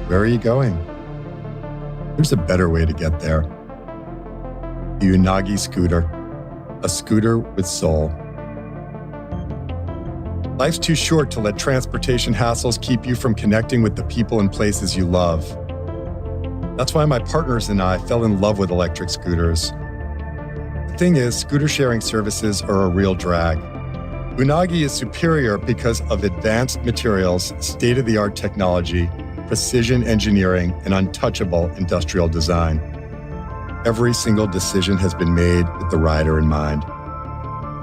Where are you going? There's a better way to get there. The Unagi Scooter, a scooter with soul. Life's too short to let transportation hassles keep you from connecting with the people and places you love. That's why my partners and I fell in love with electric scooters. The thing is, scooter sharing services are a real drag. Unagi is superior because of advanced materials, state-of-the-art technology, precision engineering, and untouchable industrial design. Every single decision has been made with the rider in mind.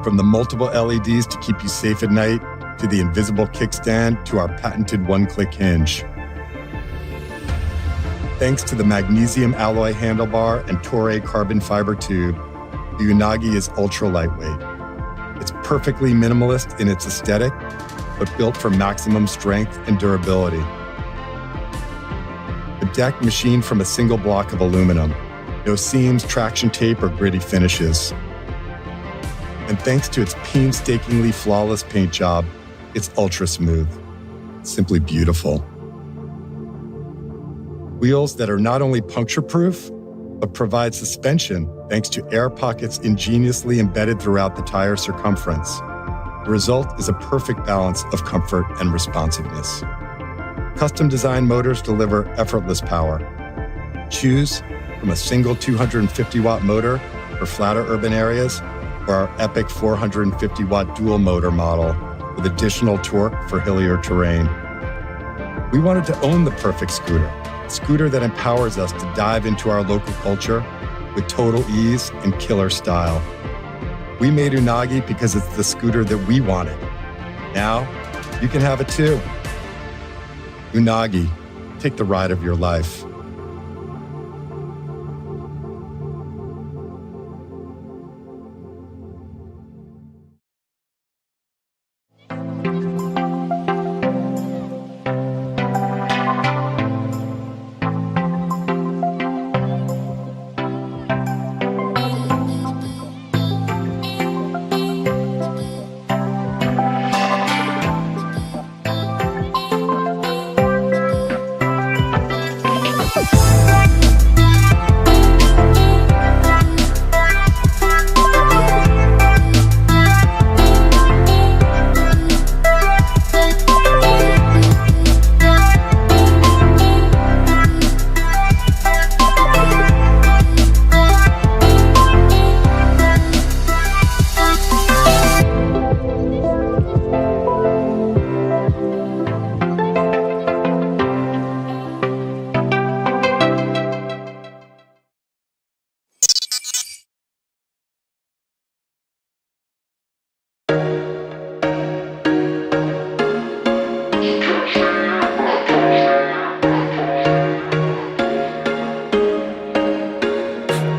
From the multiple LEDs to keep you safe at night, to the invisible kickstand, to our patented one-click hinge. Thanks to the magnesium alloy handlebar and Toray carbon fiber tube, the Unagi is ultra lightweight. It's perfectly minimalist in its aesthetic, but built for maximum strength and durability. The deck machined from a single block of aluminum. No seams, traction tape, or gritty finishes. And thanks to its painstakingly flawless paint job, it's ultra smooth. Simply beautiful. Wheels that are not only puncture-proof, but provide suspension thanks to air pockets ingeniously embedded throughout the tire circumference. The result is a perfect balance of comfort and responsiveness. Custom-designed motors deliver effortless power. Choose from a single 250-watt motor for flatter urban areas, or our epic 450-watt dual motor model with additional torque for hillier terrain. We wanted to own the perfect scooter, a scooter that empowers us to dive into our local culture with total ease and killer style. We made Unagi because it's the scooter that we wanted. Now, you can have it too. Unagi, take the ride of your life.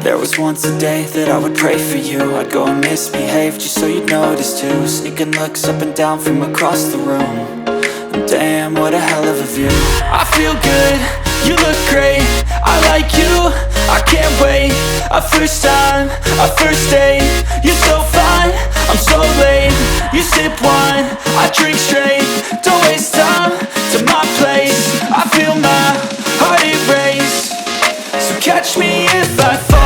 There was once a day that I would pray for you. I'd go and misbehave just so you'd notice too. Sneaking looks up and down from across the room. And damn, what a hell of a view. I feel good, you look great, I like you, I can't wait. A first time, a first date. You're so fine, I'm so late. You sip wine, I drink straight. Don't waste time to my place. I feel my heart erase. So catch me if I fall.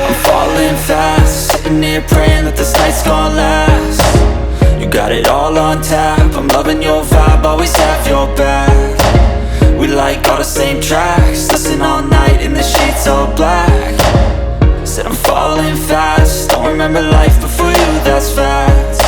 I'm falling fast, sitting here praying that this night's gonna last. You got it all on tap, I'm loving your vibe, always have your back. We like all the same tracks, listen all night in the sheets all black. Said I'm falling fast, don't remember life before you, that's fact.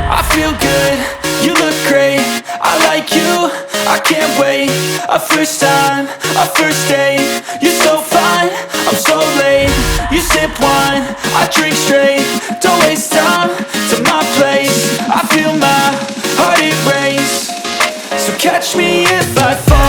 I feel good, you look great, I like you, I can't wait. A first time, a first date. You're so fine, I'm so late. You sip wine, I drink straight. Don't waste time to my place. I feel my heart erase. So catch me if I fall.